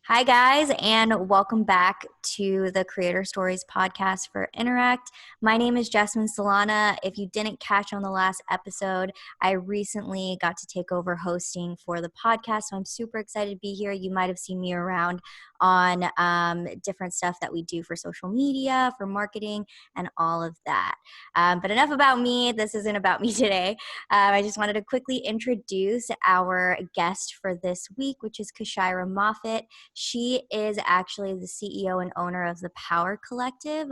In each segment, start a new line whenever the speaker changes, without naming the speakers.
Hi, guys, and welcome back to the Creator Stories podcast for Interact. My name is Jasmine Solana. If you didn't catch on the last episode, I recently got to take over hosting for the podcast, so I'm super excited to be here. You might have seen me around on different stuff that we do for social media, for marketing, and all of that. But enough about me. This isn't about me today. I just wanted to quickly introduce our guest for this week, which is Kyshira Moffett. She is actually the CEO and owner of the Power Collective.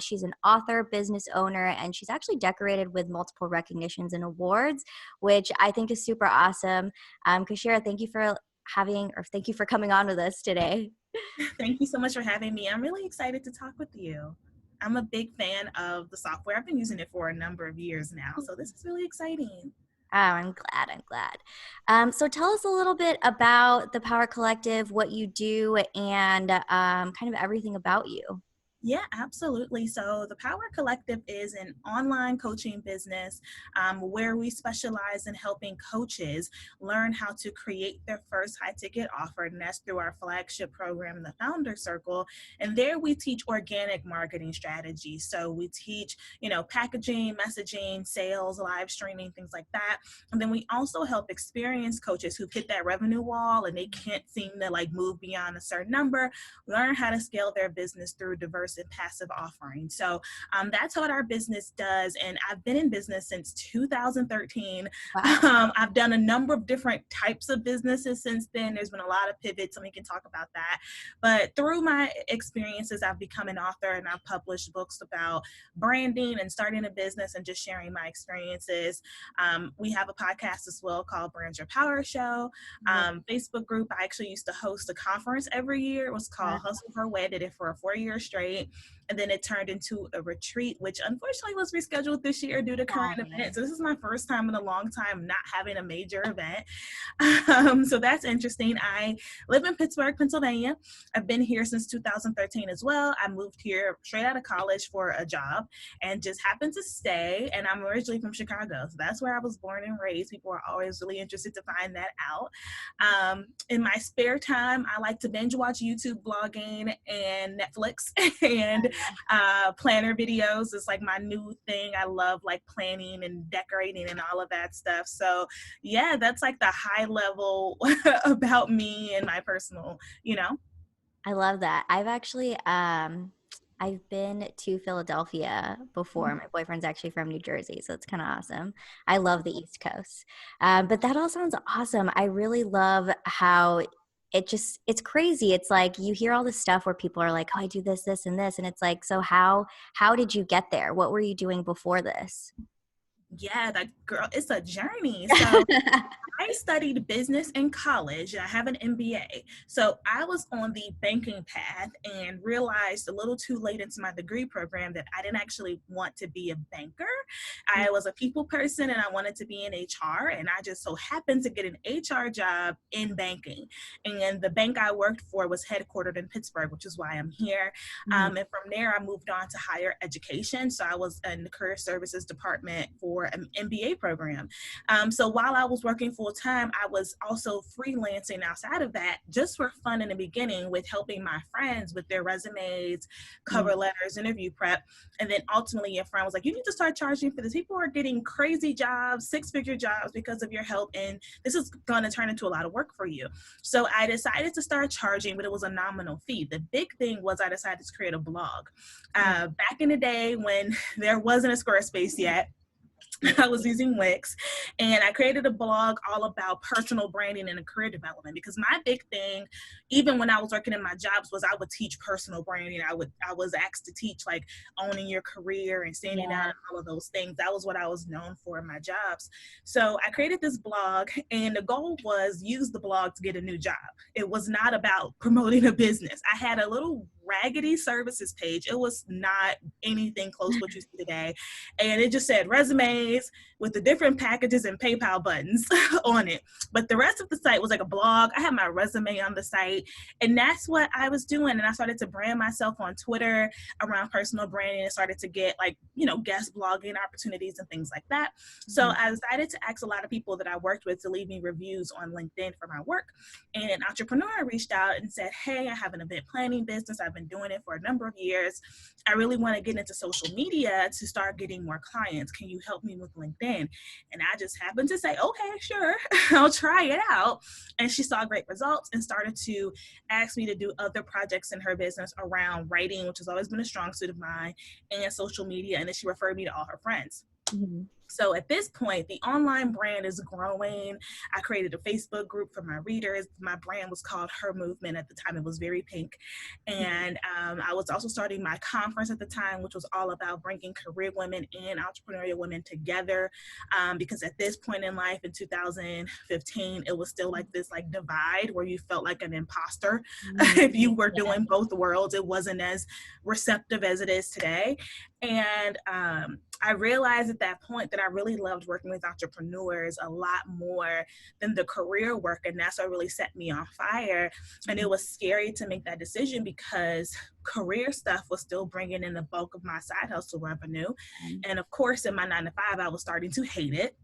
She's an author, business owner, and she's actually decorated with multiple recognitions and awards, which I think is super awesome. Kyshira, thank you for coming on with us today.
Thank you so much for having me. I'm really excited to talk with you. I'm a big fan of the software. I've been using it for a number of years now, so this is really exciting.
Oh, I'm glad. So tell us a little bit about the Power Collective, what you do, and kind of everything about you.
Yeah, absolutely. So the Power Collective is an online coaching business where we specialize in helping coaches learn how to create their first high ticket offer. And that's through our flagship program, the Founder Circle. And there we teach organic marketing strategies. So we teach, packaging, messaging, sales, live streaming, things like that. And then we also help experienced coaches who've hit that revenue wall and they can't seem to move beyond a certain number, learn how to scale their business through diverse and passive offerings. So that's what our business does. And I've been in business since 2013.
Wow.
I've done a number of different types of businesses since then. There's been a lot of pivots, and we can talk about that. But through my experiences, I've become an author, and I've published books about branding and starting a business and just sharing my experiences. We have a podcast as well called Brand Your Power Show. Facebook group, I actually used to host a conference every year. It was called Hustle for a Way. I did it for 4 years straight. And then it turned into a retreat, which unfortunately was rescheduled this year due to current events. So this is my first time in a long time not having a major event. So that's interesting. I live in Pittsburgh, Pennsylvania. I've been here since 2013 as well. I moved here straight out of college for a job and just happened to stay. And I'm originally from Chicago. So that's where I was born and raised. People are always really interested to find that out. In my spare time, I like to binge watch YouTube blogging and Netflix. And planner videos is my new thing. I love planning and decorating and all of that stuff. So yeah, that's the high level about me and my personal,
I love that. I've been to Philadelphia before. My boyfriend's actually from New Jersey, so it's kind of awesome. I love the East Coast. But that all sounds awesome. I really love how it's crazy. It's like you hear all this stuff where people are like, oh, I do this, this, and this. And it's like, so how did you get there? What were you doing before this?
Yeah, that girl, it's a journey. So I studied business in college. I have an MBA. So I was on the banking path and realized a little too late into my degree program that I didn't actually want to be a banker. I was a people person and I wanted to be in HR. And I just so happened to get an HR job in banking. And the bank I worked for was headquartered in Pittsburgh, which is why I'm here. And from there, I moved on to higher education. So I was in the career services department for an MBA program. So while I was working full time, I was also freelancing outside of that just for fun in the beginning with helping my friends with their resumes, cover letters, interview prep. And then ultimately a friend was like, you need to start charging for this. People are getting crazy jobs, 6-figure jobs because of your help. And this is going to turn into a lot of work for you. So I decided to start charging, but it was a nominal fee. The big thing was I decided to create a blog. Back in the day when there wasn't a Squarespace yet, I was using Wix, and I created a blog all about personal branding and career development, because my big thing, even when I was working in my jobs, was I would teach personal branding. I was asked to teach owning your career and standing out and all of those things. That was what I was known for in my jobs. So I created this blog, and the goal was use the blog to get a new job. It was not about promoting a business. I had a little raggedy services page. It was not anything close to what you see today. And it just said resumes with the different packages and PayPal buttons on it. But the rest of the site was like a blog. I had my resume on the site, and that's what I was doing. And I started to brand myself on Twitter around personal branding and started to get like, guest blogging opportunities and things like that. So I decided to ask a lot of people that I worked with to leave me reviews on LinkedIn for my work. And an entrepreneur reached out and said, hey, I have an event planning business. I've been doing it for a number of years. I really want to get into social media to start getting more clients. Can you help me with LinkedIn? And I just happened to say, okay, sure, I'll try it out. And she saw great results and started to ask me to do other projects in her business around writing, which has always been a strong suit of mine, and social media. And then she referred me to all her friends.
Mm-hmm.
So at this point, the online brand is growing. I created a Facebook group for my readers. My brand was called Her Movement at the time. It was very pink. And I was also starting my conference at the time, which was all about bringing career women and entrepreneurial women together. Because at this point in life, in 2015, it was still like this like divide where you felt like an imposter. If you were doing both worlds, it wasn't as receptive as it is today. And I realized at that point that I really loved working with entrepreneurs a lot more than the career work. And that's what really set me on fire. And it was scary to make that decision because career stuff was still bringing in the bulk of my side hustle revenue. And of course, in my 9-to-5, I was starting to hate it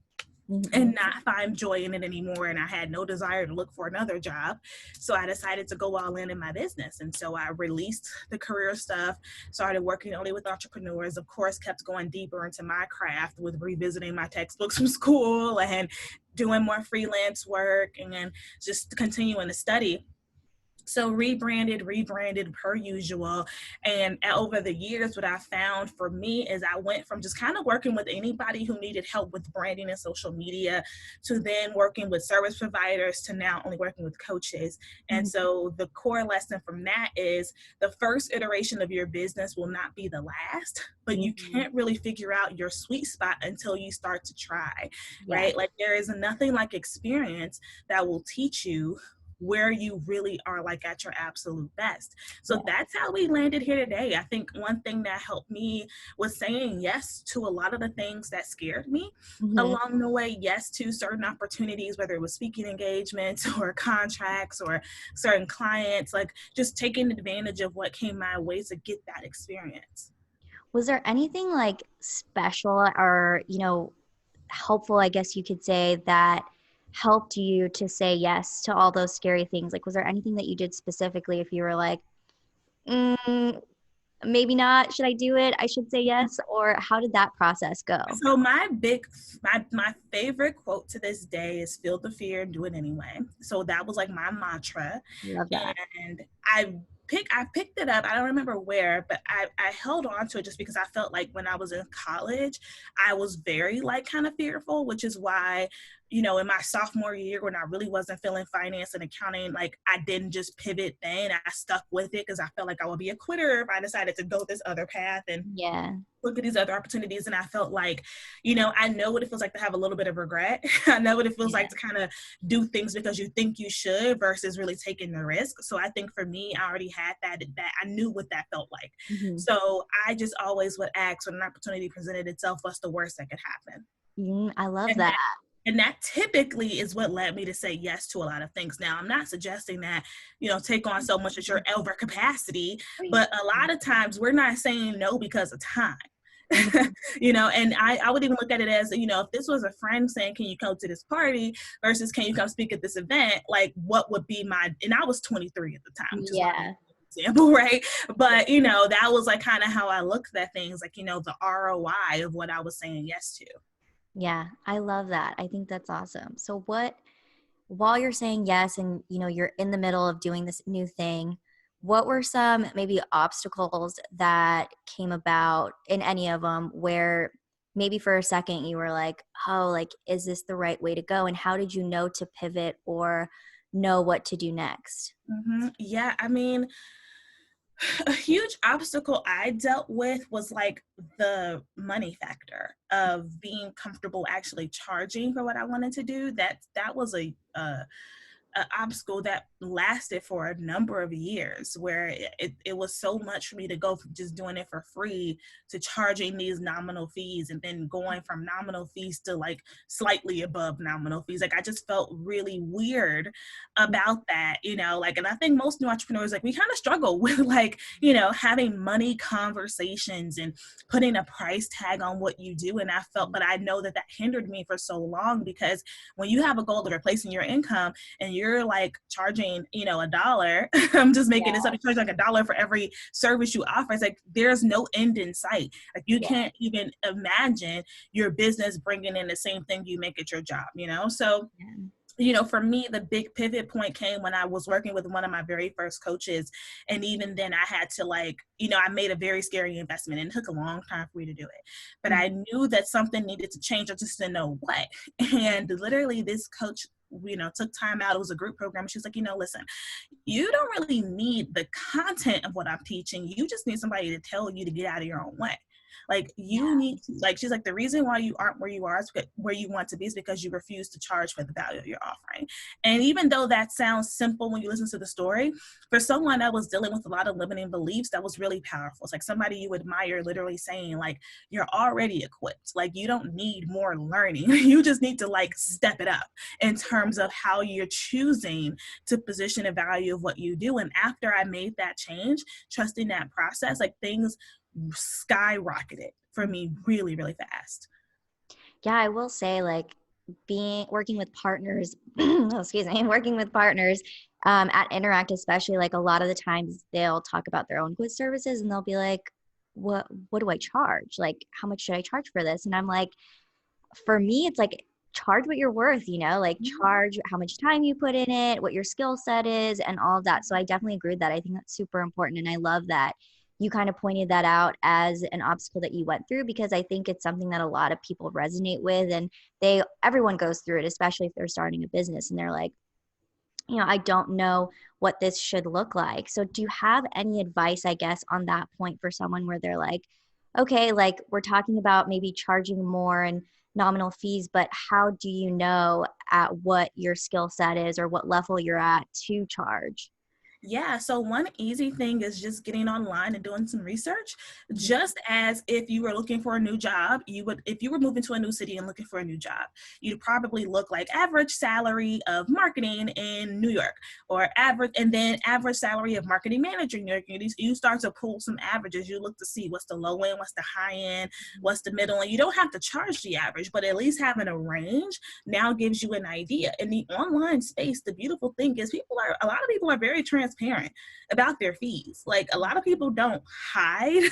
and not find joy in it anymore. And I had no desire to look for another job. So I decided to go all in my business. And so I released the career stuff, started working only with entrepreneurs, of course, kept going deeper into my craft with revisiting my textbooks from school and doing more freelance work and just continuing to study. So rebranded per usual. And over the years, what I found for me is I went from just kind of working with anybody who needed help with branding and social media to then working with service providers to now only working with coaches. And so the core lesson from that is the first iteration of your business will not be the last, but you can't really figure out your sweet spot until you start to try, right? Like there is nothing like experience that will teach you where you really are like at your absolute best. So that's how we landed here today. I think one thing that helped me was saying yes to a lot of the things that scared me along the way. Yes to certain opportunities, whether it was speaking engagements or contracts or certain clients, like just taking advantage of what came my way to get that experience.
Was there anything like special or, helpful, I guess you could say, that helped you to say yes to all those scary things? Like, was there anything that you did specifically if you were like, maybe not, should I do it? I should say yes? Or how did that process go?
So my favorite quote to this day is feel the fear and do it anyway. So that was like my mantra.
Love that.
And I picked it up. I don't remember where, but I held on to it just because I felt like when I was in college, I was very like kind of fearful, which is why, in my sophomore year when I really wasn't feeling finance and accounting, like I didn't just pivot then. I stuck with it because I felt like I would be a quitter if I decided to go this other path and look at these other opportunities. And I felt like, I know what it feels like to have a little bit of regret. I know what it feels like to kind of do things because you think you should versus really taking the risk. So I think for me, I already had that I knew what that felt like. So I just always would ask when an opportunity presented itself, what's the worst that could happen?
I love that.
And that typically is what led me to say yes to a lot of things. Now, I'm not suggesting that, take on so much as your over capacity, but a lot of times we're not saying no because of time. And I would even look at it as, if this was a friend saying, can you come to this party versus can you come speak at this event? Like what would be and I was 23 at the time. Example, right? But, that was like kind of how I looked at things, like, the ROI of what I was saying yes to.
Yeah, I love that. I think that's awesome. So while you're saying yes and, you're in the middle of doing this new thing, what were some maybe obstacles that came about in any of them where maybe for a second you were like, oh, like, is this the right way to go? And how did you know to pivot or know what to do next?
Yeah, I mean, a huge obstacle I dealt with was like the money factor of being comfortable actually charging for what I wanted to do. That was a an obstacle that lasted for a number of years, where it was so much for me to go from just doing it for free to charging these nominal fees, and then going from nominal fees to like slightly above nominal fees. Like I just felt really weird about that, you know, like, and I think most new entrepreneurs, like we kind of struggle with like, you know, having money conversations and putting a price tag on what you do. And I felt, but I know that that hindered me for so long, because when you have a goal of replacing your income and you're like charging, you know, $1, I'm just making this up, you charge like $1 for every service you offer. It's like, there's no end in sight. Like you can't even imagine your business bringing in the same thing you make at your job, you know? So, you know, for me, the big pivot point came when I was working with one of my very first coaches. And even then I had to like, you know, I made a very scary investment and it took a long time for me to do it. But I knew that something needed to change. I just didn't know what. And literally this coach, you know, took time out. It was a group program. She's like, you know, listen, you don't really need the content of what I'm teaching. You just need somebody to tell you to get out of your own way. Like you need to, like, she's like, the reason why you aren't where you are is where you want to be is because you refuse to charge for the value you're offering. And even though that sounds simple when you listen to the story, for someone that was dealing with a lot of limiting beliefs, that was really powerful. It's like somebody you admire literally saying like, you're already equipped. Like you don't need more learning. You just need to like step it up in terms of how you're choosing to position the value of what you do. And after I made that change, trusting that process, like things skyrocketed for me really, really fast.
Yeah, I will say like working with partners, working with partners at Interact, especially, like a lot of the times they'll talk about their own quiz services and they'll be like, what do I charge? Like, how much should I charge for this? And I'm like, for me, it's like, charge what you're worth, you know, like charge how much time you put in it, what your skill set is, and all of that. So I definitely agree with that. I think that's super important. And I love that you kind of pointed that out as an obstacle that you went through, because I think it's something that a lot of people resonate with, and everyone goes through it, especially if they're starting a business and they're like, you know, I don't know what this should look like. So do you have any advice, I guess, on that point for someone where they're like, okay, like we're talking about maybe charging more and nominal fees, but how do you know at what your skill set is or what level you're at to charge?
Yeah, so one easy thing is just getting online and doing some research. Just as if you were looking for a new job, you would, if you were moving to a new city and looking for a new job, you'd probably look like average salary of marketing in New York, or average, and then average salary of marketing manager in New York. You start to pull some averages. You look to see what's the low end, what's the high end, what's the middle, and you don't have to charge the average, but at least having a range now gives you an idea. In the online space, the beautiful thing is a lot of people are very transparent about their fees. Like a lot of people don't hide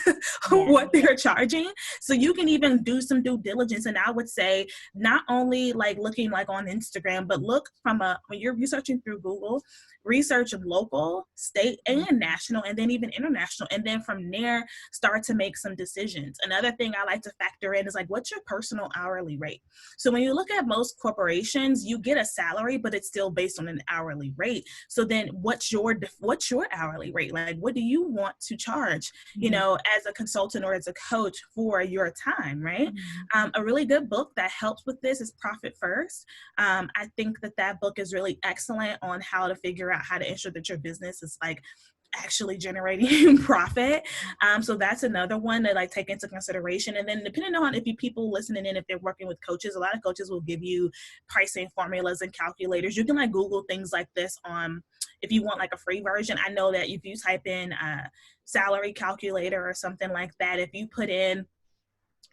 what they're charging. So you can even do some due diligence. And I would say not only like looking like on Instagram, but look when you're researching through Google, research local, state, and national, and then even international. And then from there, start to make some decisions. Another thing I like to factor in is like, what's your personal hourly rate? So when you look at most corporations, you get a salary, but it's still based on an hourly rate. So then what's your hourly rate? Like, what do you want to charge, you know, as a consultant or as a coach for your time, right? A really good book that helps with this is Profit First. I think that book is really excellent on how to figure out how to ensure that your business is like actually generating profit. So that's another one that like take into consideration. And then depending on if you people listening in, if they're working with coaches, a lot of coaches will give you pricing formulas and calculators. You can like Google things like this on, if you want like a free version. I know that if you type in a salary calculator or something like that, if you put in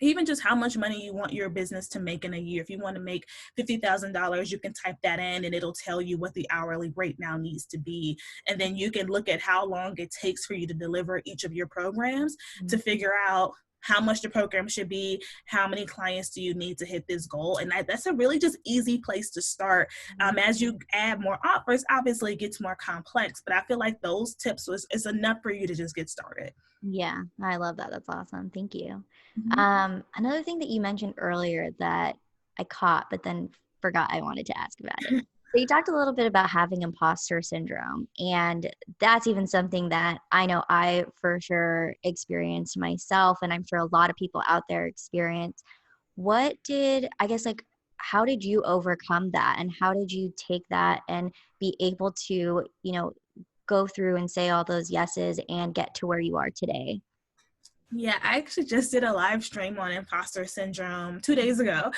even just how much money you want your business to make in a year. If you want to make $50,000, you can type that in and it'll tell you what the hourly rate now needs to be. And then you can look at how long it takes for you to deliver each of your programs to figure out how much the program should be, how many clients do you need to hit this goal. And that's a really just easy place to start. As you add more offers, obviously it gets more complex, but I feel like those tips is enough for you to just get started.
Yeah, I love that. That's awesome. Thank you.
Mm-hmm.
Another thing that you mentioned earlier that I caught, but then forgot I wanted to ask about it. So you talked a little bit about having imposter syndrome, and that's even something that I know I for sure experienced myself, and I'm sure a lot of people out there experience. What did, I guess, like, how did you overcome that? And how did you take that and be able to, go through and say all those yeses and get to where you are today?
Yeah, I actually just did a live stream on imposter syndrome 2 days ago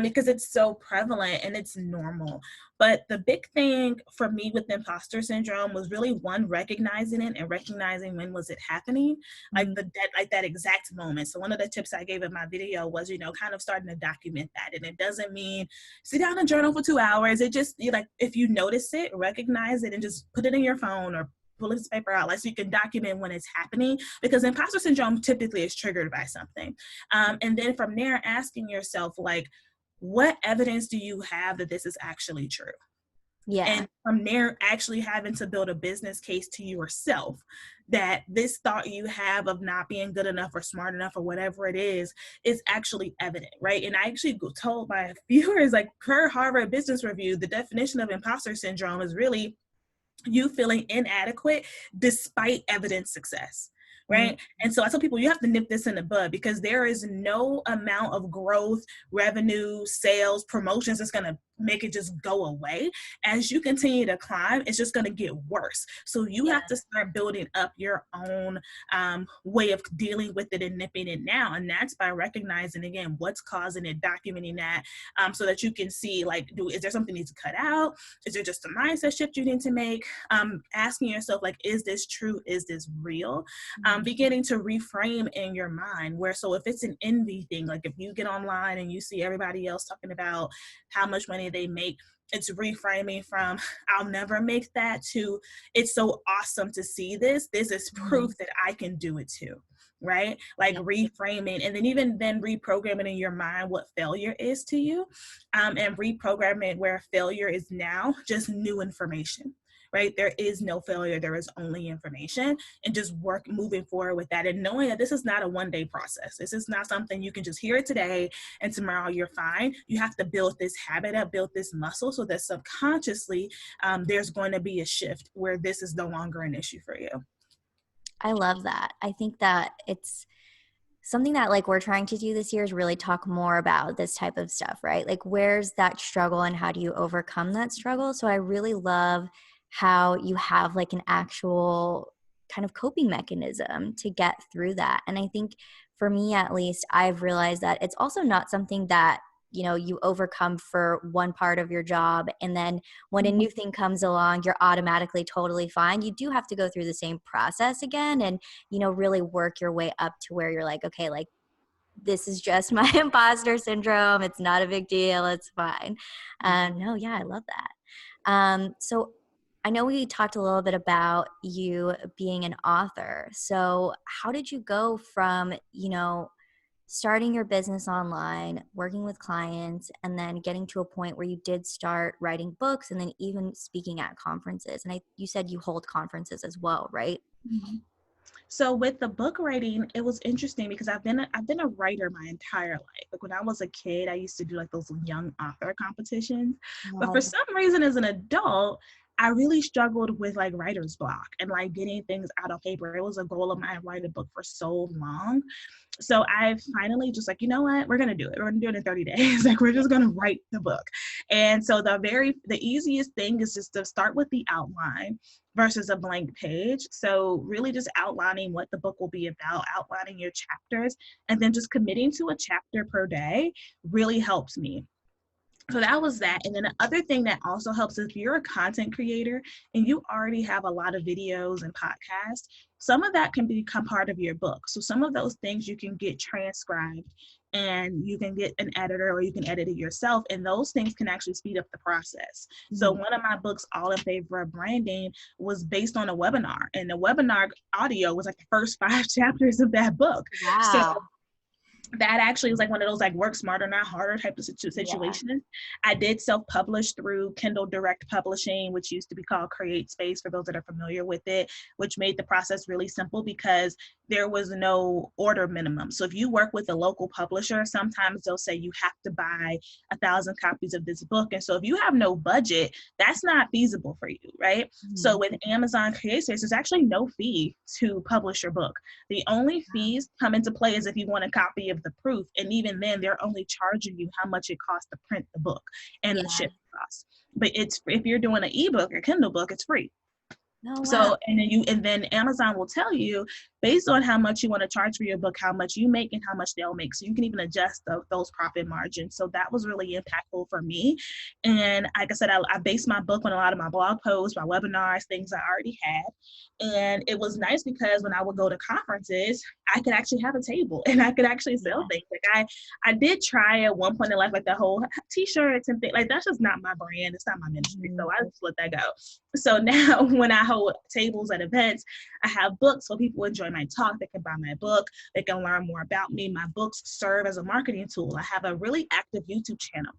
because it's so prevalent and it's normal. But the big thing for me with imposter syndrome was really one, recognizing it and recognizing when was it happening, like that exact moment. So one of the tips I gave in my video was, kind of starting to document that. And it doesn't mean sit down and journal for 2 hours. It just like if you notice it, recognize it, and just put it in your phone or pull this paper out, like so you can document when it's happening, because imposter syndrome typically is triggered by something. And then from there, asking yourself, like, what evidence do you have that this is actually true?
Yeah.
And from there, actually having to build a business case to yourself that this thought you have of not being good enough or smart enough or whatever it is actually evident, right? And I actually told my viewers, like, per Harvard Business Review, the definition of imposter syndrome is really you feeling inadequate despite evident success, right? And so I tell people you have to nip this in the bud, because there is no amount of growth, revenue, sales, promotions that's going to make it just go away. As you continue to climb, it's just going to get worse. So you have to start building up your own way of dealing with it and nipping it now. And that's by recognizing, again, what's causing it, documenting that, so that you can see, like, is there something you need to cut out? Is there just a mindset shift you need to make? Asking yourself, like, is this true? Is this real? Beginning to reframe in your mind where, so if it's an envy thing, like if you get online and you see everybody else talking about how much money they make, it's reframing from I'll never make that to it's so awesome to see this. This is proof that I can do it too. Right? Like reframing, and then even then reprogramming in your mind what failure is to you, and reprogramming where failure is now just new information. Right? There is no failure. There is only information, and just moving forward with that, and knowing that this is not a one-day process. This is not something you can just hear it today and tomorrow you're fine. You have to build this habit up, build this muscle, so that subconsciously there's going to be a shift where this is no longer an issue for you.
I love that. I think that it's something that, like, we're trying to do this year is really talk more about this type of stuff, right? Like, where's that struggle and how do you overcome that struggle? So I really love how you have like an actual kind of coping mechanism to get through that. And I think for me, at least, I've realized that it's also not something that you overcome for one part of your job, and then when a new thing comes along, you're automatically totally fine. You do have to go through the same process again and really work your way up to where you're like, okay, like, this is just my imposter syndrome, it's not a big deal, it's fine. No, yeah, I love that. So I know we talked a little bit about you being an author. So how did you go from starting your business online, working with clients, and then getting to a point where you did start writing books and then even speaking at conferences? And you said you hold conferences as well, right?
So with the book writing, it was interesting because I've been a writer my entire life. Like when I was a kid, I used to do like those young author competitions. But for some reason, as an adult, I really struggled with like writer's block and like getting things out on paper. It was a goal of mine to write a book for so long. So I finally just like, you know what, we're going to do it. We're going to do it in 30 days. Like we're just going to write the book. And so the easiest thing is just to start with the outline versus a blank page. So really just outlining what the book will be about, outlining your chapters, and then just committing to a chapter per day really helps me. So that was that. And then the other thing that also helps is if you're a content creator and you already have a lot of videos and podcasts, some of that can become part of your book. So some of those things you can get transcribed and you can get an editor or you can edit it yourself. And those things can actually speed up the process. So one of my books, All in Favor of Branding, was based on a webinar. And the webinar audio was like the first 5 chapters of that book.
Wow.
So that actually was like one of those like work smarter, not harder type of situations. Yeah. I did self-publish through Kindle Direct Publishing, which used to be called Create Space for those that are familiar with it, which made the process really simple because there was no order minimum. So if you work with a local publisher, sometimes they'll say you have to buy 1,000 copies of this book. And so if you have no budget, that's not feasible for you, right? So with Amazon Create Space, there's actually no fee to publish your book. The only fees come into play is if you want a copy of give the proof. And even then, they're only charging you how much it costs to print the book and
Yeah.
the shipping costs. But if you're doing an ebook or Kindle book, it's free.
Oh, wow.
So, and then Amazon will tell you based on how much you want to charge for your book, how much you make and how much they'll make. So you can even adjust those profit margins. So that was really impactful for me. And like I said, I based my book on a lot of my blog posts, my webinars, things I already had. And it was nice because when I would go to conferences, I could actually have a table and I could actually sell things. Like I did try at one point in life, like the whole t-shirts and things, like that's just not my brand. It's not my ministry. So I just let that go. So now when I hold tables at events, I have books so people enjoy my talk. They can buy my book. They can learn more about me. My books serve as a marketing tool. I have a really active YouTube channel.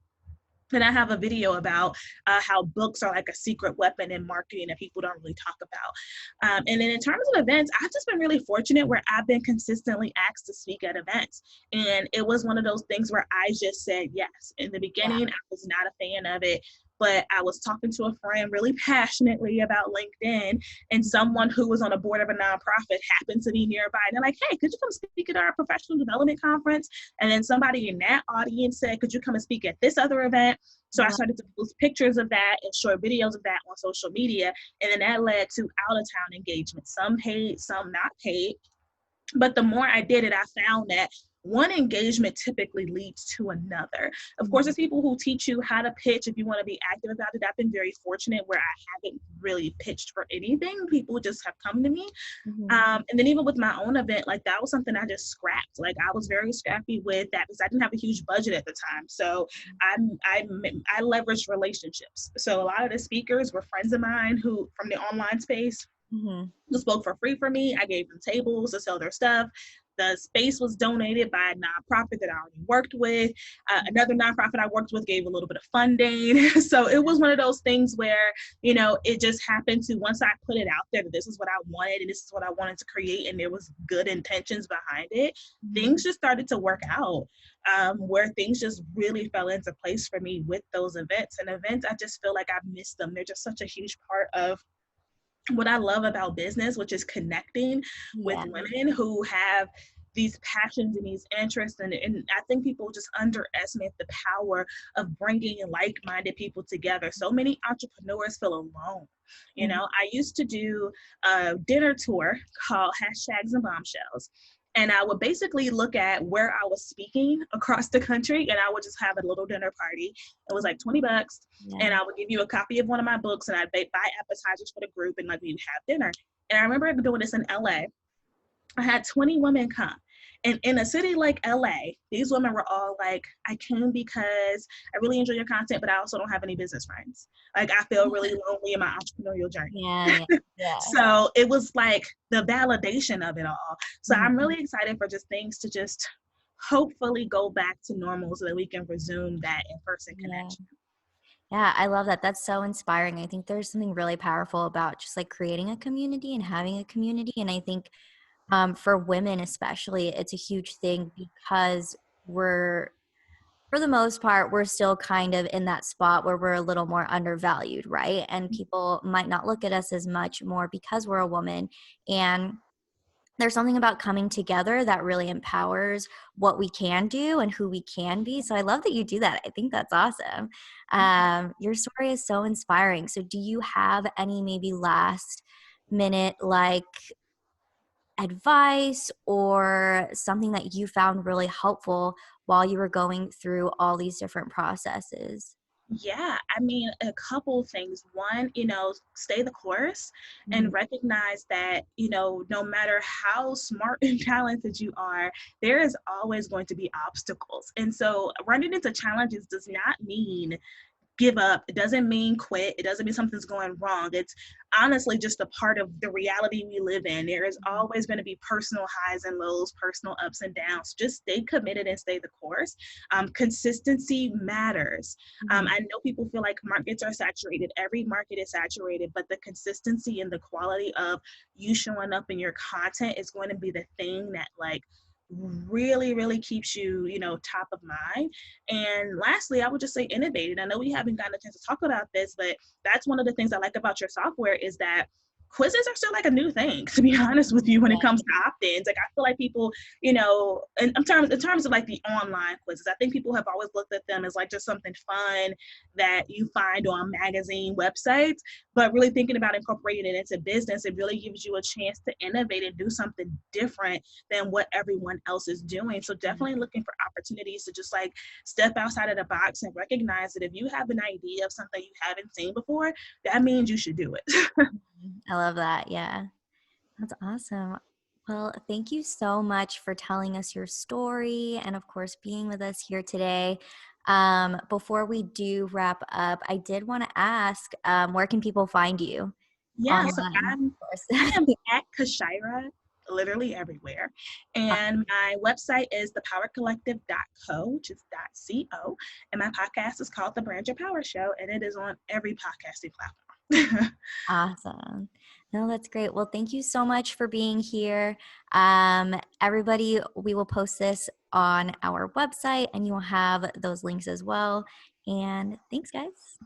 And I have a video about how books are like a secret weapon in marketing that people don't really talk about. And then in terms of events, I've just been really fortunate where I've been consistently asked to speak at events. And it was one of those things where I just said yes. In the beginning, I was not a fan of it. But I was talking to a friend really passionately about LinkedIn, and someone who was on a board of a nonprofit happened to be nearby. And they're like, hey, could you come speak at our professional development conference? And then somebody in that audience said, could you come and speak at this other event? So I started to post pictures of that and short videos of that on social media. And then that led to out-of-town engagement, some paid, some not paid. But the more I did it, I found that one engagement typically leads to another. Of course, there's people who teach you how to pitch if you want to be active about it. I've been very fortunate where I haven't really pitched for anything. People just have come to me. And then even with my own event, like that was something I just scrapped. Like I was very scrappy with that because I didn't have a huge budget at the time. So I leveraged relationships. So a lot of the speakers were friends of mine who from the online space who spoke for free for me. I gave them tables to sell their stuff. The space was donated by a nonprofit that I already worked with. Another nonprofit I worked with gave a little bit of funding. So it was one of those things where, you know, it just happened to, once I put it out there that this is what I wanted and this is what I wanted to create and there was good intentions behind it, things just started to work out. Where things just really fell into place for me with those events. And events, I just feel like I've missed them. They're just such a huge part of what I love about business, which is connecting with women who have these passions and these interests. And I think people just underestimate the power of bringing like-minded people together. So many entrepreneurs feel alone. You know, I used to do a dinner tour called Hashtags and Bombshells. And I would basically look at where I was speaking across the country and I would just have a little dinner party. It was like $20 and I would give you a copy of one of my books and I'd buy appetizers for the group and like we'd have dinner. And I remember doing this in LA. I had 20 women come. And in a city like LA, these women were all like, I came because I really enjoy your content, but I also don't have any business friends. Like I feel really lonely in my entrepreneurial journey. So it was like the validation of it all. So I'm really excited for just things to just hopefully go back to normal so that we can resume that in-person connection.
Yeah, I love that. That's so inspiring. I think there's something really powerful about just like creating a community and having a community. And I think for women especially, it's a huge thing because we're, for the most part, we're still kind of in that spot where we're a little more undervalued, right? And people might not look at us as much more because we're a woman. And there's something about coming together that really empowers what we can do and who we can be. So I love that you do that. I think that's awesome. Your story is so inspiring. So do you have any maybe last minute like advice or something that you found really helpful while you were going through all these different processes?
Yeah, I mean, a couple things. One, you know, stay the course and recognize that, you know, no matter how smart and talented you are, there is always going to be obstacles. And so running into challenges does not mean give up. It doesn't mean quit. It doesn't mean something's going wrong. It's honestly just a part of the reality we live in. There is always going to be personal highs and lows, personal ups and downs. Just stay committed and stay the course. Consistency matters. I know people feel like markets are saturated. Every market is saturated, but the consistency and the quality of you showing up in your content is going to be the thing that like really keeps you, you know, top of mind. And lastly, I would just say innovate. And I know we haven't gotten a chance to talk about this, but that's one of the things I like about your software is that quizzes are still like a new thing, to be honest with you, when it comes to opt-ins. Like, I feel like people, in terms of like the online quizzes, I think people have always looked at them as like just something fun that you find on magazine websites. But really thinking about incorporating it into business, it really gives you a chance to innovate and do something different than what everyone else is doing. So definitely looking for opportunities to just like step outside of the box and recognize that if you have an idea of something you haven't seen before, that means you should do it.
I love that. Yeah. That's awesome. Well, thank you so much for telling us your story and, of course, being with us here today. Before we do wrap up, I did want to ask, where can people find you
Yeah, so
online?
I
Of
am
course.
at Kyshira literally everywhere. And my website is thepowercollective.co, which is .co. And my podcast is called The Brand Your Power Show, and it is on every podcasting platform.
Awesome. No, that's great. Well, thank you so much for being here. Everybody, we will post this on our website and you will have those links as well. And thanks, guys.